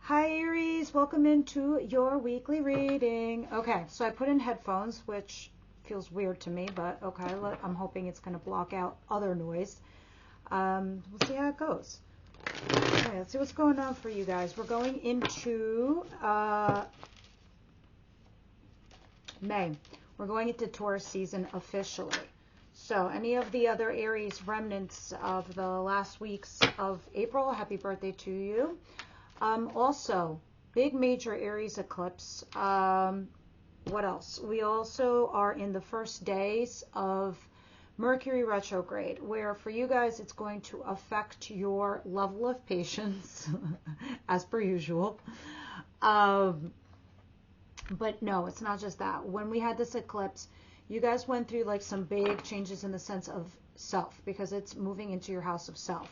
Hi Aries, welcome into your weekly reading. Okay, so I put in headphones, which feels weird to me, but okay, I'm hoping it's going to block out other noise. We'll see how it goes. Okay, let's see what's going on for you guys. We're going into May. We're going into Taurus season officially. So any of the other Aries remnants of the last weeks of April, happy birthday to you. Also, big major Aries eclipse. What else? We also are in the first days of Mercury retrograde, where for you guys it's going to affect your level of patience, as per usual. But no, it's not just that. When we had this eclipse, you guys went through like some big changes in the sense of self, because it's moving into your house of self.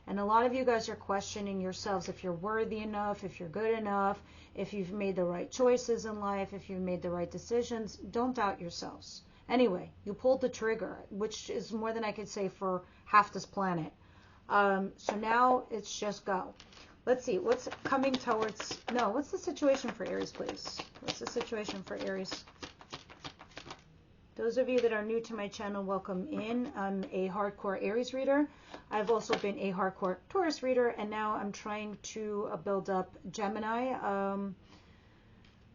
And a lot of you guys are questioning yourselves if you're worthy enough, if you're good enough, if you've made the right choices in life, if you've made the right decisions. Don't doubt yourselves. Anyway, you pulled the trigger, which is more than I could say for half this planet. So now it's just go. Let's see, what's coming towards, no, what's the situation for Aries, please? What's the situation for Aries? Those of you that are new to my channel, welcome in. I'm a hardcore Aries reader. I've also been a hardcore Taurus reader, and now I'm trying to build up Gemini.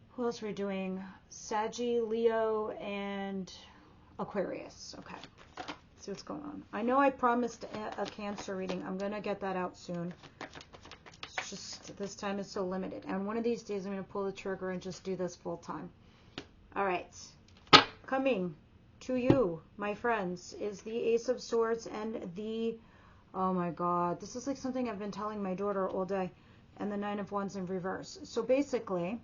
Who else are we doing? Saggy, Leo, and Aquarius. Okay, let's see what's going on. I know I promised a Cancer reading. I'm going to get that out soon. It's just this time is so limited. And one of these days I'm going to pull the trigger and just do this full time. All right. Coming to you, my friends, is the Ace of Swords and the, oh my God, this is like something I've been telling my daughter all day, and the Nine of Wands in reverse. So basically,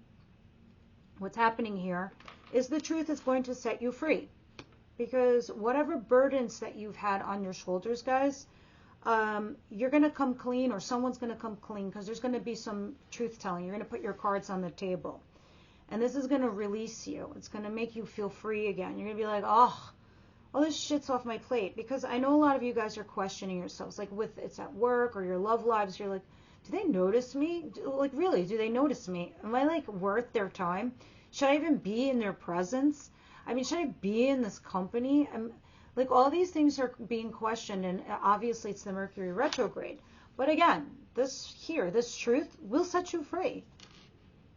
what's happening here is the truth is going to set you free, because whatever burdens that you've had on your shoulders, guys, you're going to come clean, or someone's going to come clean, because there's going to be some truth telling. You're going to put your cards on the table. And this is going to release you. It's going to make you feel free again. You're going to be like, oh, all this shit's off my plate. Because I know a lot of you guys are questioning yourselves. Like with it's at work or your love lives. You're like, do they notice me? Like, really, do they notice me? Am I like worth their time? Should I even be in their presence? I mean, should I be in this company? Like all these things are being questioned. And obviously it's the Mercury retrograde. But again, this truth will set you free.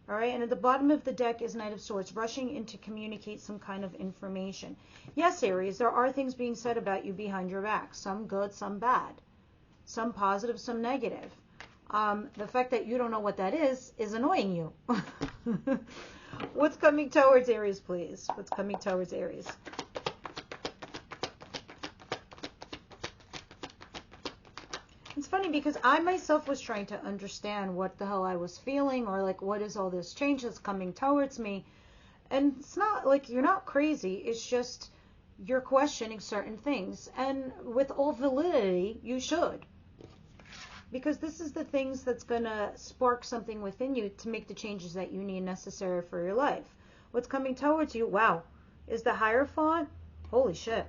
All right, and at the bottom of the deck is Knight of Swords, rushing in to communicate some kind of information. Yes, Aries, there are things being said about you behind your back. Some good, some bad. Some positive, some negative. The fact that you don't know what that is annoying you. What's coming towards Aries, please? What's coming towards Aries? It's funny because I myself was trying to understand what the hell I was feeling, or like what is all this change that's coming towards me. And it's not like you're not crazy. It's just you're questioning certain things. And with all validity, you should. Because this is the things that's going to spark something within you to make the changes that you need necessary for your life. What's coming towards you, wow, is the Hierophant. Holy shit.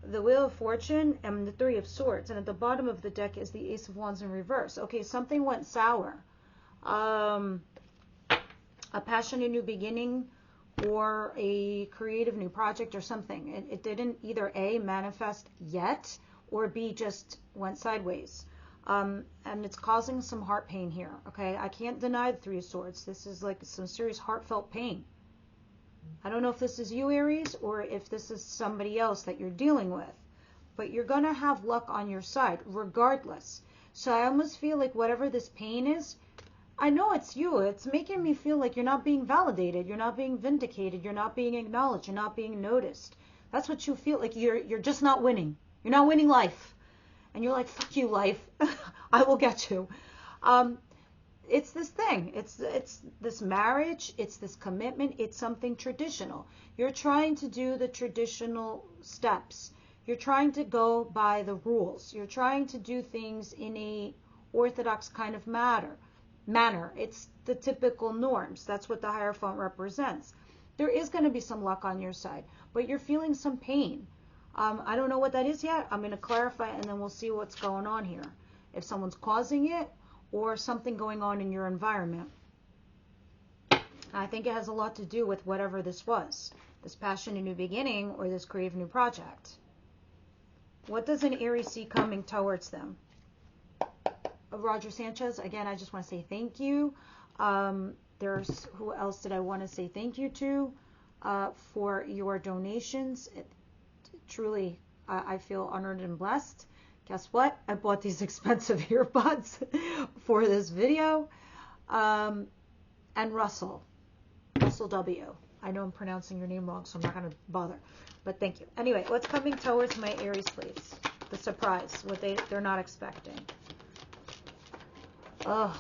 The Wheel of Fortune and the Three of Swords, and at the bottom of the deck is the Ace of Wands in reverse. Okay, something went sour. A passionate new beginning, or a creative new project, or something. It didn't either A, manifest yet, or B, just went sideways. And it's causing some heart pain here. Okay, I can't deny the Three of Swords. This is like some serious heartfelt pain. I don't know if this is you, Aries, or if this is somebody else that you're dealing with. But you're going to have luck on your side, regardless. So I almost feel like whatever this pain is, I know it's you. It's making me feel like you're not being validated. You're not being vindicated. You're not being acknowledged. You're not being noticed. That's what you feel like. You're just not winning. You're not winning life. And you're like, fuck you, life. I will get you. It's this thing. It's this marriage. It's this commitment. It's something traditional. You're trying to do the traditional steps. You're trying to go by the rules. You're trying to do things in a orthodox kind of manner. It's the typical norms. That's what the Hierophant represents. There is going to be some luck on your side, but you're feeling some pain. I don't know what that is yet. I'm going to clarify, and then we'll see what's going on here. If someone's causing it, or something going on in your environment. I think it has a lot to do with whatever this was, this passion, a new beginning, or this creative new project. What does an Aries see coming towards them? Roger Sanchez, again, I just want to say thank you. There's, who else did I want to say thank you to for your donations? Truly, I feel honored and blessed. Guess what? I bought these expensive earbuds for this video. And Russell W. I know I'm pronouncing your name wrong, so I'm not going to bother. But thank you. Anyway, what's coming towards my Aries, please? The surprise, what they're not expecting. Oh,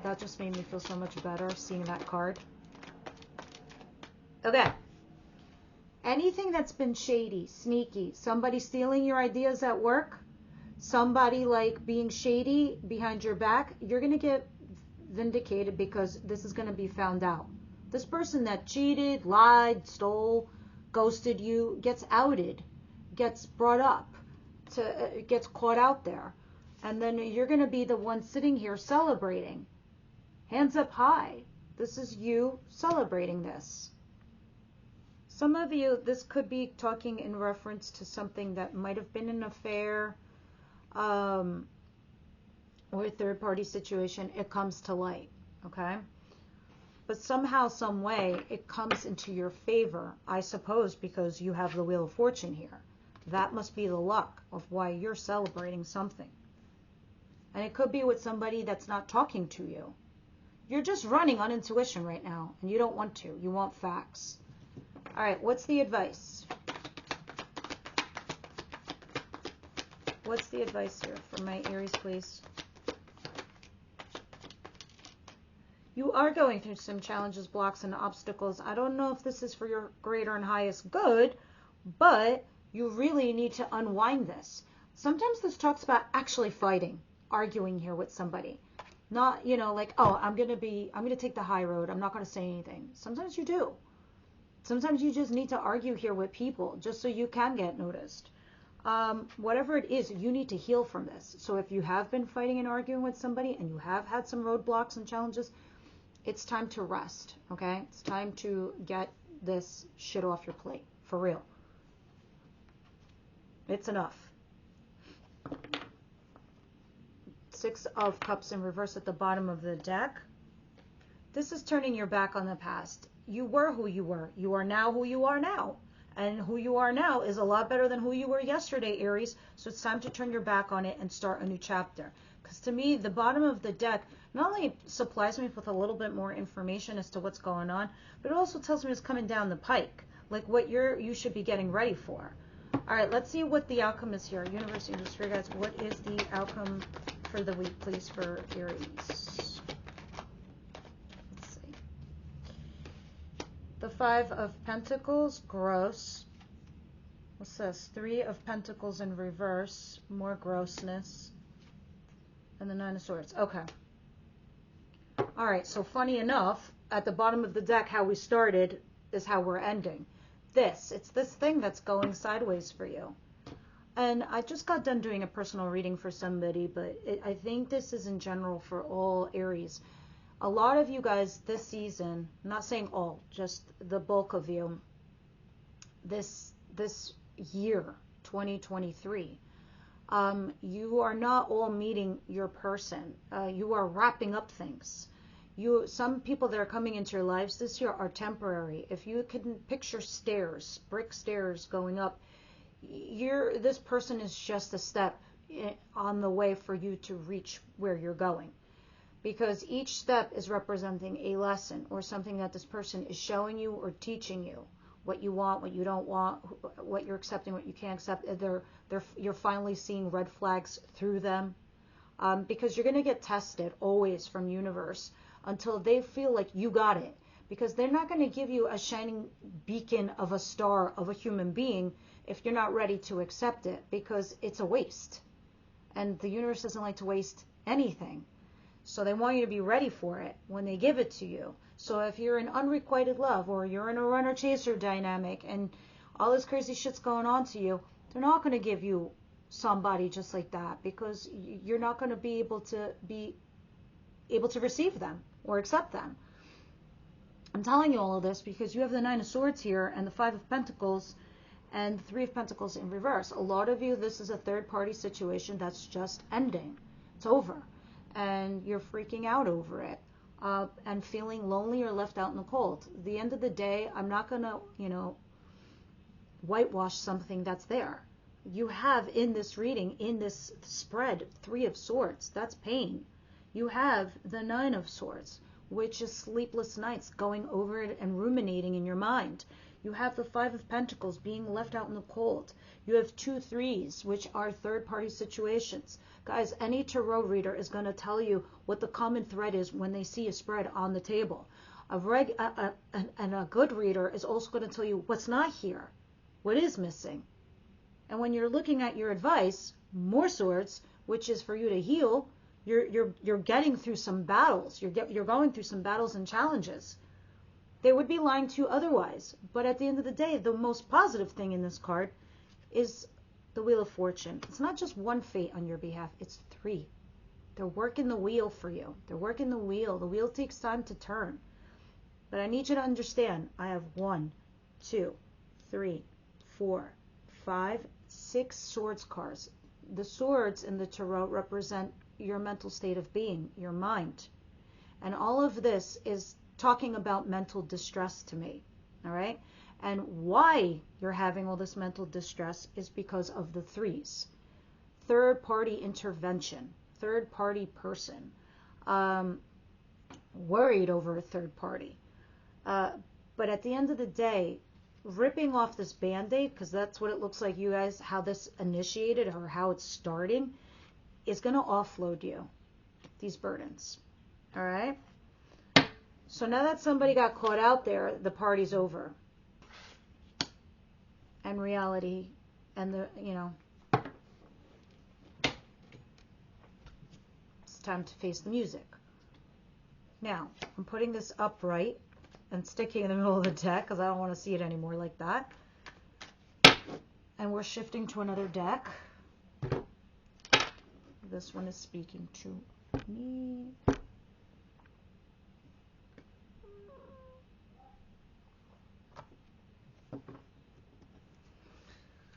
that just made me feel so much better seeing that card. Okay. Anything that's been shady, sneaky, somebody stealing your ideas at work, somebody like being shady behind your back, you're going to get vindicated because this is going to be found out. This person that cheated, lied, stole, ghosted you gets outed, gets brought up, gets caught out there. And then you're going to be the one sitting here celebrating. Hands up high. This is you celebrating this. Some of you, this could be talking in reference to something that might have been an affair or a third-party situation. It comes to light, okay? But somehow, some way, it comes into your favor, I suppose, because you have the Wheel of Fortune here. That must be the luck of why you're celebrating something. And it could be with somebody that's not talking to you. You're just running on intuition right now, and you don't want to. You want facts. All right, what's the advice? What's the advice here for my Aries, please? You are going through some challenges, blocks, and obstacles. I don't know if this is for your greater and highest good, but you really need to unwind this. Sometimes this talks about actually fighting, arguing here with somebody. Not, you know, like, oh, I'm going to take the high road. I'm not going to say anything. Sometimes you do. Sometimes you just need to argue here with people just so you can get noticed. Whatever it is, you need to heal from this. So if you have been fighting and arguing with somebody and you have had some roadblocks and challenges, it's time to rest, okay? It's time to get this shit off your plate, for real. It's enough. Six of Cups in reverse at the bottom of the deck. This is turning your back on the past. You were who you were. You are now who you are now. And who you are now is a lot better than who you were yesterday, Aries. So it's time to turn your back on it and start a new chapter. Because to me, the bottom of the deck not only supplies me with a little bit more information as to what's going on, but it also tells me it's coming down the pike. Like what you should be getting ready for. All right, let's see what the outcome is here. Universe, Angels, Spirit Guides, what is the outcome for the week, please, for Aries? Let's see. The Five of Pentacles, gross. What's this? Three of Pentacles in reverse, more grossness. And the Nine of Swords. Okay. All right, so funny enough, at the bottom of the deck, how we started is how we're ending. It's this thing that's going sideways for you. And I just got done doing a personal reading for somebody, but I think this is in general for all Aries. A lot of you guys this season, I'm not saying all, just the bulk of you, this year, 2023, you are not all meeting your person. You are wrapping up things. Some people that are coming into your lives this year are temporary. If you can picture stairs, brick stairs going up, this person is just a step on the way for you to reach where you're going. Because each step is representing a lesson or something that this person is showing you or teaching you. What you want, what you don't want, what you're accepting, what you can't accept. You're finally seeing red flags through them. Because you're going to get tested always from universe until they feel like you got it. Because they're not going to give you a shining beacon of a star of a human being if you're not ready to accept it, because it's a waste. And the universe doesn't like to waste anything. So they want you to be ready for it when they give it to you. So if you're in unrequited love or you're in a runner-chaser dynamic and all this crazy shit's going on to you, they're not going to give you somebody just like that, because you're not going to be able to receive them or accept them. I'm telling you all of this because you have the Nine of Swords here and the Five of Pentacles and the Three of Pentacles in reverse. A lot of you, this is a third-party situation that's just ending. It's over. And you're freaking out over it and feeling lonely or left out in the cold. At the end of the day, I'm not going to, whitewash something that's there. You have in this reading, in this spread, Three of Swords. That's pain. You have the Nine of Swords, which is sleepless nights, going over it and ruminating in your mind. You have the Five of Pentacles, being left out in the cold. You have 2 threes, which are third-party situations. Guys, any tarot reader is going to tell you what the common thread is when they see a spread on the table. And a good reader is also going to tell you what's not here, what is missing. And when you're looking at your advice, more swords, which is for you to heal, you're getting through some battles. You're going through some battles and challenges. They would be lying to you otherwise. But at the end of the day, the most positive thing in this card is the Wheel of Fortune. It's not just one fate on your behalf. It's 3. They're working the wheel for you. They're working the wheel. The wheel takes time to turn. But I need you to understand, I have 1, 2, 3, 4, 5, 6 swords cards. The swords in the tarot represent your mental state of being, your mind. And all of this is talking about mental distress to me, all right? And why you're having all this mental distress is because of the 3s. Third-party intervention, third-party person, worried over a third party. But at the end of the day, ripping off this Band-Aid, because that's what it looks like you guys, how this initiated or how it's starting, is going to offload you these burdens, all right? So now that somebody got caught out there, the party's over. And reality and it's time to face the music. Now, I'm putting this upright and sticking in the middle of the deck because I don't want to see it anymore like that. And we're shifting to another deck. This one is speaking to me.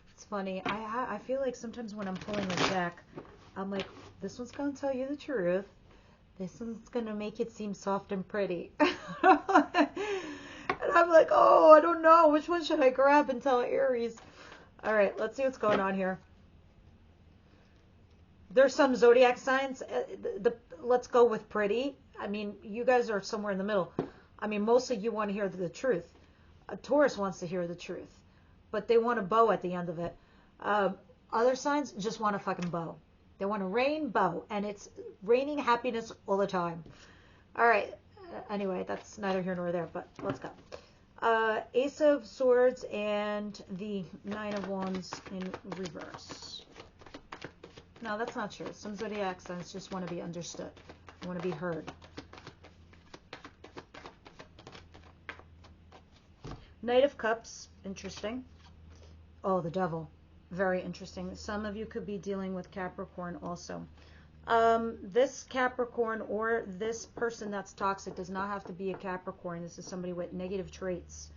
It's funny. I feel like sometimes when I'm pulling a deck, I'm like, this one's going to tell you the truth. This one's going to make it seem soft and pretty. And I'm like, oh, I don't know. Which one should I grab and tell Aries? All right, let's see what's going on here. There's some zodiac signs. Let's go with pretty. I mean, you guys are somewhere in the middle. I mean, mostly you want to hear the truth. A Taurus wants to hear the truth, but they want a bow at the end of it. Other signs just want a fucking bow. They want a rainbow, and it's raining happiness all the time. All right. Anyway, that's neither here nor there, but let's go. Ace of Swords and the Nine of Wands in reverse. No, that's not true. Some zodiac signs just want to be understood. They want to be heard. Knight of Cups, interesting. Oh, the Devil, very interesting. Some of you could be dealing with Capricorn also. This Capricorn or this person that's toxic does not have to be a Capricorn. This is somebody with negative traits.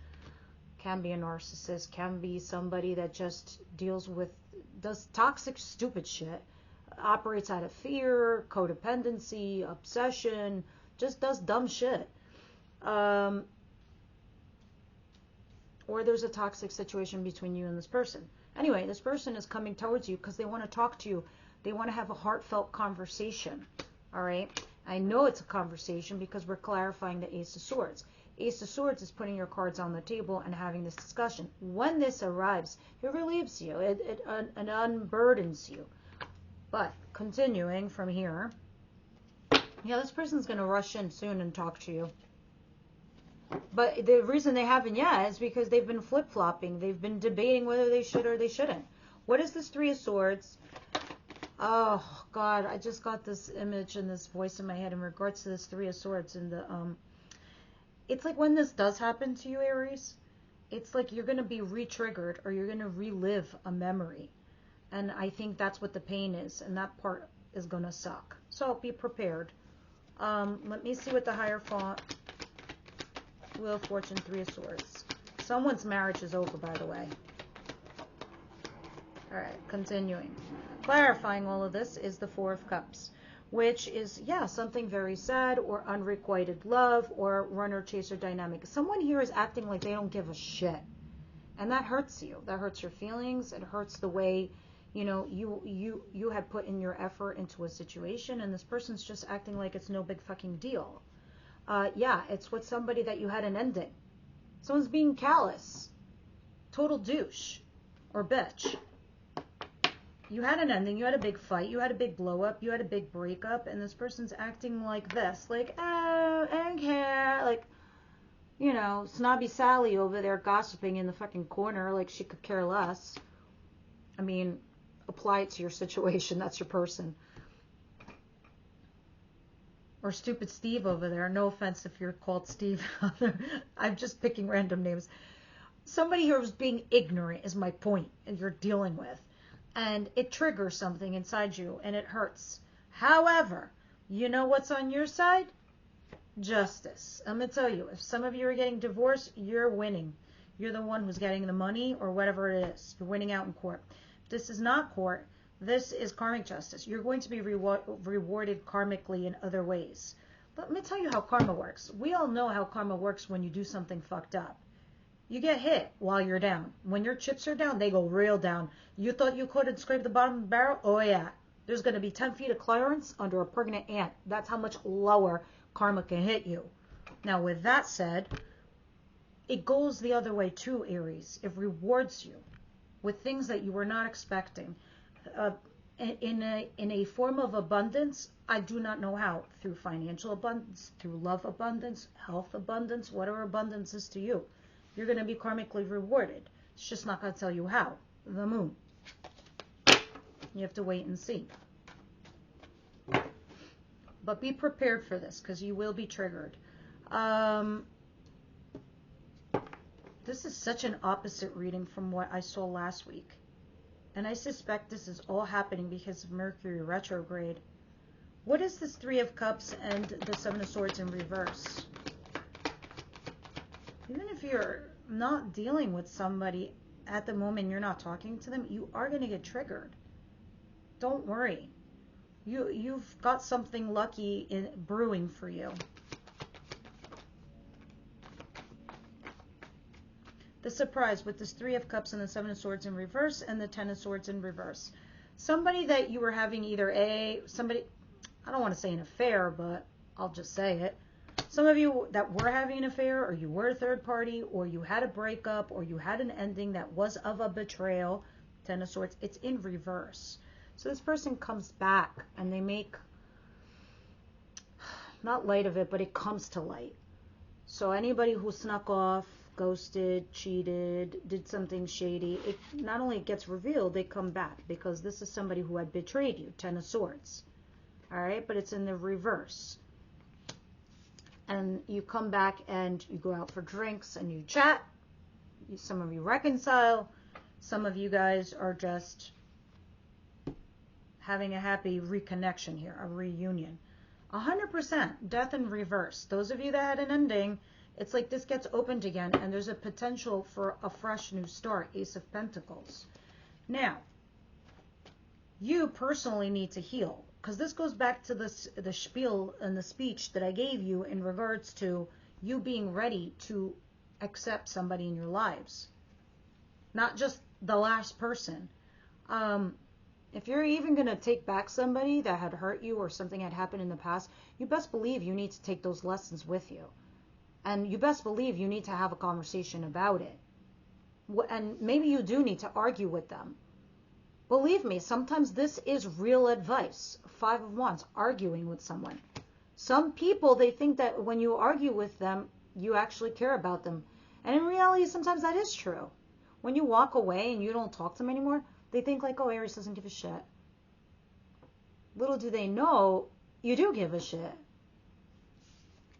Can be a narcissist, can be somebody that just does toxic, stupid shit, operates out of fear, codependency, obsession, just does dumb shit. Or there's a toxic situation between you and this person. Anyway, this person is coming towards you because they want to talk to you. They want to have a heartfelt conversation. All right? I know it's a conversation because we're clarifying the Ace of Swords. Ace of Swords is putting your cards on the table and having this discussion. When this arrives, it relieves you. It unburdens you. But continuing from here, yeah, this person's going to rush in soon and talk to you. But the reason they haven't yet is because they've been flip-flopping. They've been debating whether they should or they shouldn't. What is this Three of Swords? Oh, God, I just got this image and this voice in my head in regards to this Three of Swords. And it's like when this does happen to you, Aries, it's like you're going to be re-triggered or you're going to relive a memory. And I think that's what the pain is. And that part is going to suck. So be prepared. Let me see what the higher font. Wheel of Fortune, Three of Swords. Someone's marriage is over, by the way. Alright, continuing. Clarifying all of this is the Four of Cups, which is, yeah, something very sad or unrequited love or runner-chaser dynamic. Someone here is acting like they don't give a shit. And that hurts you. That hurts your feelings. It hurts the way, you know, you had put in your effort into a situation, and this person's just acting like it's no big fucking deal. Yeah, it's with somebody that you had an ending. Someone's being callous. Total douche. Or bitch. You had an ending, you had a big fight, you had a big blow up, you had a big breakup, and this person's acting like this. Like, oh, I don't care. Like, you know, snobby Sally over there gossiping in the fucking corner like she could care less. I mean, apply it to your situation. That's your person. Or stupid Steve over there. No offense if you're called Steve. I'm just picking random names. Somebody here was being ignorant is my point, and you're dealing with. And it triggers something inside you, and it hurts. However, you know what's on your side? Justice. I'm going to tell you, if some of you are getting divorced, you're winning. You're the one who's getting the money or whatever it is. You're winning out in court. This is not court. This is karmic justice. You're going to be rewarded karmically in other ways. But let me tell you how karma works. We all know how karma works when you do something fucked up. You get hit while you're down. When your chips are down, they go real down. You thought you couldn't scrape the bottom of the barrel? Oh, yeah. There's going to be 10 feet of clearance under a pregnant ant. That's how much lower karma can hit you. Now, with that said, it goes the other way too, Aries. It rewards you with things that you were not expecting. In a form of abundance, I do not know how. Through financial abundance, through love abundance, health abundance, whatever abundance is to you. You're going to be karmically rewarded. It's just not going to tell you how. The moon. You have to wait and see. But be prepared for this, because you will be triggered. This is such an opposite reading from what I saw last week. And I suspect this is all happening because of Mercury retrograde. What is this Three of Cups and the Seven of Swords in reverse? Even if you're not dealing with somebody at the moment, you're not talking to them, you are going to get triggered. Don't worry. You've got something lucky in brewing for you. The surprise with this Three of Cups and the Seven of Swords in reverse and the Ten of Swords in reverse. Somebody that you were having either I don't want to say an affair, but I'll just say it. Some of you that were having an affair, or you were a third party, or you had a breakup, or you had an ending that was of a betrayal, Ten of Swords, it's in reverse. So this person comes back and they make, not light of it, but it comes to light. So anybody who snuck off, ghosted, cheated, did something shady, it not only gets revealed, they come back because this is somebody who had betrayed you, Ten of Swords. All right, but it's in the reverse. And you come back and you go out for drinks and you chat. Some of you reconcile. Some of you guys are just having a happy reconnection here, a reunion. 100% death in reverse. Those of you that had an ending, it's like this gets opened again and there's a potential for a fresh new start, Ace of Pentacles. Now, you personally need to heal. Because this goes back to the spiel and the speech that I gave you in regards to you being ready to accept somebody in your lives. Not just the last person. If you're even going to take back somebody that had hurt you or something had happened in the past, you best believe you need to take those lessons with you. And you best believe you need to have a conversation about it. And maybe you do need to argue with them. Believe me, sometimes this is real advice. Five of Wands, arguing with someone. Some people, they think that when you argue with them, you actually care about them. And in reality, sometimes that is true. When you walk away and you don't talk to them anymore, they think like, oh, Aries doesn't give a shit. Little do they know, you do give a shit.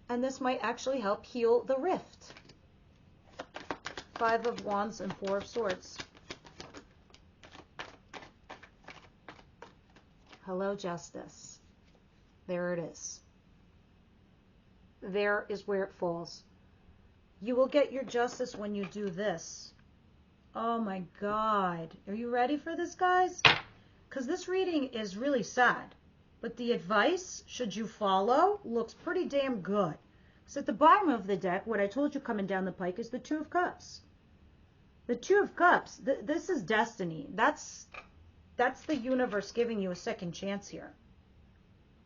And this might actually help heal the rift. Five of Wands and Four of Swords. Hello, justice. There it is. There is where it falls. You will get your justice when you do this. Oh my God. Are you ready for this, guys? Because this reading is really sad. But the advice, should you follow, looks pretty damn good. Because at the bottom of the deck, what I told you coming down the pike is the Two of Cups. The Two of Cups, this is destiny. That's the universe giving you a second chance here.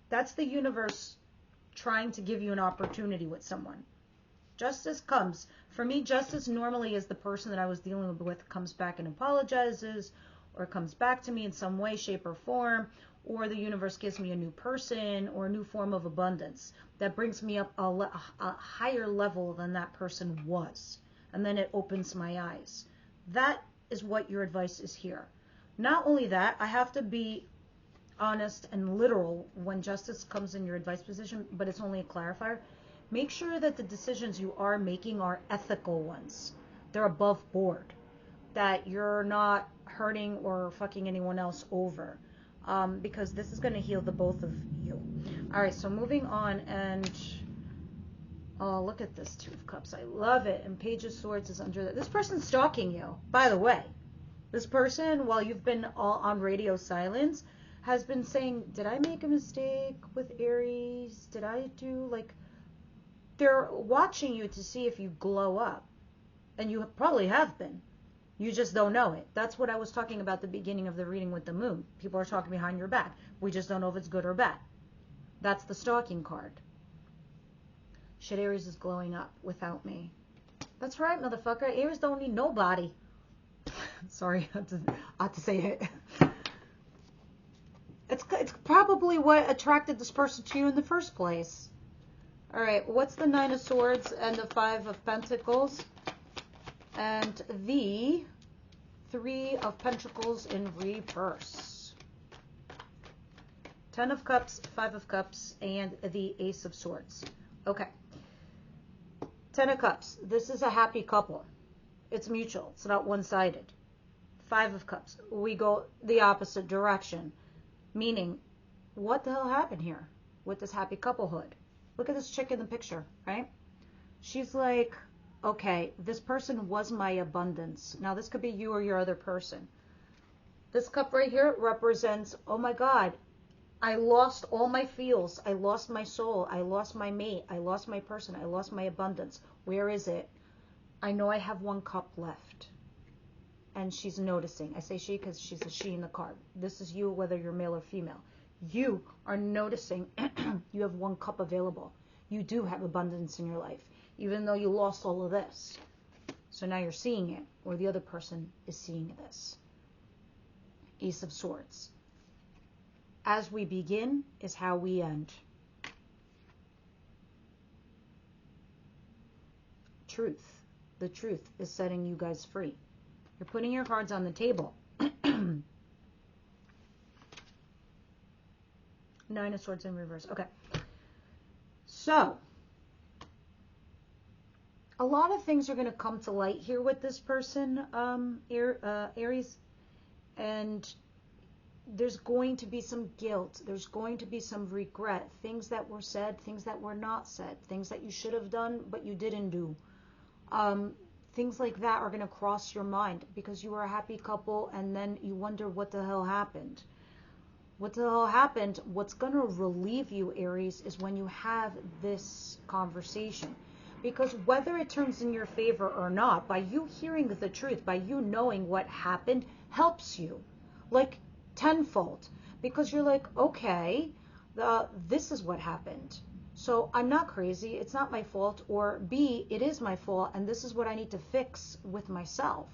That's the universe trying to give you an opportunity with someone. Justice comes. For me, justice normally is the person that I was dealing with comes back and apologizes, or comes back to me in some way, shape, or form, or the universe gives me a new person or a new form of abundance that brings me up a higher level than that person was. And then it opens my eyes. That is what your advice is here. Not only that, I have to be honest and literal when justice comes in your advice position, but it's only a clarifier. Make sure that the decisions you are making are ethical ones. They're above board. That you're not hurting or fucking anyone else over. Because this is going to heal the both of you. Alright, so moving on, and oh, look at this Two of Cups. I love it. And Page of Swords is under that. This person's stalking you, by the way. This person, while you've been all on radio silence, has been saying, did I make a mistake with Aries? Did I do, like, they're watching you to see if you glow up. And you probably have been. You just don't know it. That's what I was talking about at the beginning of the reading with the moon. People are talking behind your back. We just don't know if it's good or bad. That's the stalking card. Shit, Aries is glowing up without me. That's right, motherfucker. Aries don't need nobody. Sorry, I had to say it. It's probably what attracted this person to you in the first place. All right, what's the Nine of Swords and the Five of Pentacles? And the Three of Pentacles in reverse. 10 of Cups, 5 of Cups, and the Ace of Swords. Okay. 10 of Cups. This is a happy couple. It's mutual. It's not one-sided. 5 of Cups. We go the opposite direction. Meaning, what the hell happened here with this happy couplehood? Look at this chick in the picture, right? She's like, okay, this person was my abundance. Now, this could be you or your other person. This cup right here represents, oh my God, I lost all my feels. I lost my soul. I lost my mate. I lost my person. I lost my abundance. Where is it? I know I have one cup left. And she's noticing. I say she because she's a she in the card. This is you, whether you're male or female. You are noticing you have one cup available. You do have abundance in your life, even though you lost all of this. So now you're seeing it, or the other person is seeing this. Ace of Swords. As we begin is how we end. Truth. The truth is setting you guys free. You're putting your cards on the table. Nine of Swords in reverse. Okay. So, a lot of things are going to come to light here with this person, Aries. And there's going to be some guilt. There's going to be some regret. Things that were said, things that were not said. Things that you should have done, but you didn't do. Things like that are going to cross your mind because you were a happy couple and then you wonder what the hell happened. What the hell happened? What's going to relieve you, Aries, is when you have this conversation. Because whether it turns in your favor or not, by you hearing the truth, by you knowing what happened, helps you. Like tenfold. Because you're like, okay, this is what happened. So I'm not crazy. It's not my fault. Or B, it is my fault. And this is what I need to fix with myself.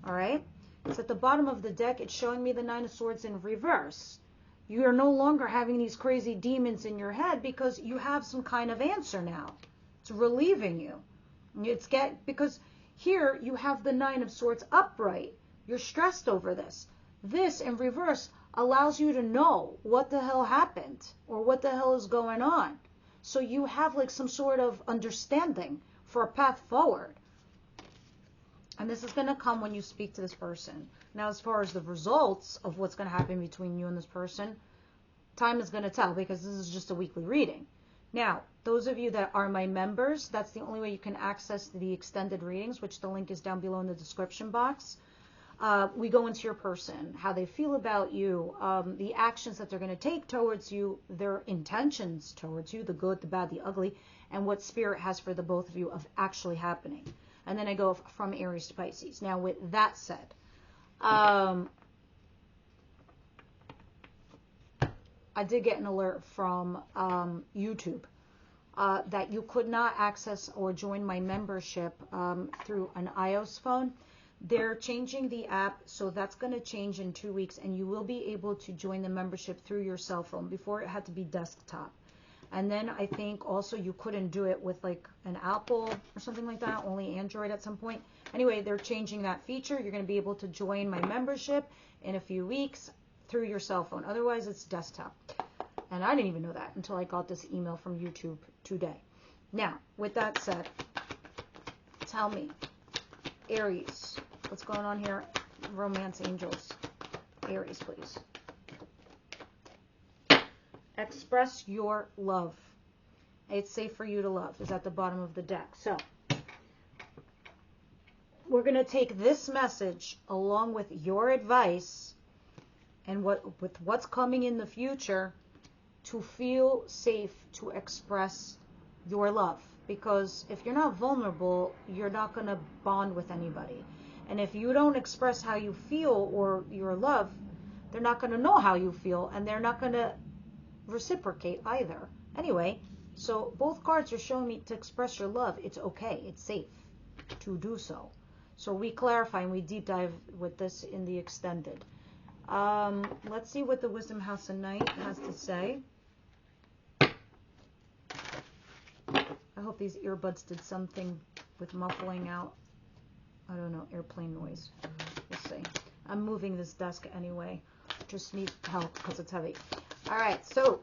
All right? It's at the bottom of the deck. It's showing me the Nine of Swords in reverse. You are no longer having these crazy demons in your head because you have some kind of answer now. It's relieving you. Because here you have the Nine of Swords upright. You're stressed over this. This in reverse allows you to know what the hell happened or what the hell is going on. So you have like some sort of understanding for a path forward. And this is going to come when you speak to this person. Now, as far as the results of what's going to happen between you and this person, time is going to tell, because this is just a weekly reading. Now, those of you that are my members, that's the only way you can access the extended readings, which the link is down below in the description box. We go into your person, how they feel about you, the actions that they're going to take towards you, their intentions towards you, the good, the bad, the ugly, and what Spirit has for the both of you of actually happening. And then I go from Aries to Pisces. Now, with that said, I did get an alert from YouTube that you could not access or join my membership through an iOS phone. They're changing the app, so that's going to change in 2 weeks, and you will be able to join the membership through your cell phone. Before, it had to be desktop. And then I think also you couldn't do it with like an Apple or something like that, only Android at some point. Anyway, they're changing that feature. You're going to be able to join my membership in a few weeks through your cell phone. Otherwise, it's desktop. And I didn't even know that until I got this email from YouTube today. Now, with that said, tell me, Aries, what's going on here? Romance angels. Aries, please. Express your love. It's safe for you to love is at the bottom of the deck. So we're going to take this message along with your advice and with what's coming in the future to feel safe to express your love. Because if you're not vulnerable, you're not going to bond with anybody. And if you don't express how you feel or your love, they're not going to know how you feel, and they're not going to reciprocate either. Anyway, so both cards are showing me to express your love. It's okay. It's safe to do so. So we clarify and we deep dive with this in the extended. Let's see what the Wisdom House of Night has to say. I hope these earbuds did something with muffling out. I don't know, airplane noise. We'll see. I'm moving this desk anyway. Just need help because it's heavy. All right, so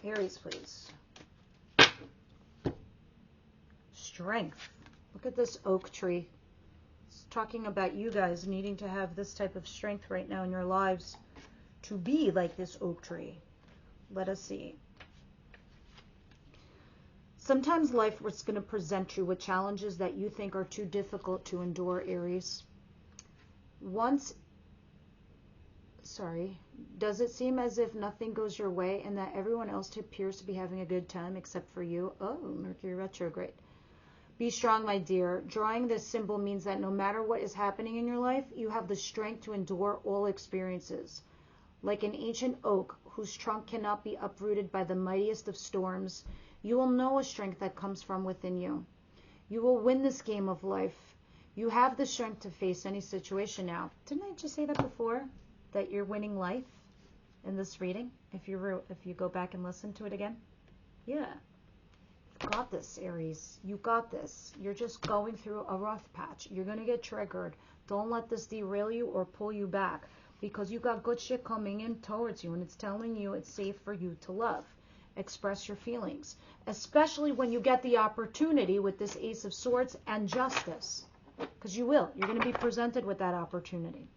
Aries, please. Strength. Look at this oak tree. It's talking about you guys needing to have this type of strength right now in your lives to be like this oak tree. Let us see. Sometimes life is going to present you with challenges that you think are too difficult to endure, Aries. Does it seem as if nothing goes your way and that everyone else appears to be having a good time except for you? Oh, Mercury retrograde. Be strong, my dear. Drawing this symbol means that no matter what is happening in your life, you have the strength to endure all experiences. Like an ancient oak whose trunk cannot be uprooted by the mightiest of storms, you will know a strength that comes from within you. You will win this game of life. You have the strength to face any situation now. Didn't I just say that before? That you're winning life in this reading? If you go back and listen to it again? Yeah. You got this, Aries. You got this. You're just going through a rough patch. You're going to get triggered. Don't let this derail you or pull you back, because you got good shit coming in towards you, and it's telling you it's safe for you to love. Express your feelings, especially when you get the opportunity with this Ace of Swords and Justice, because you will. You're going to be presented with that opportunity.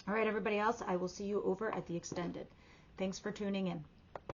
All right, everybody else, I will see you over at the extended. Thanks for tuning in.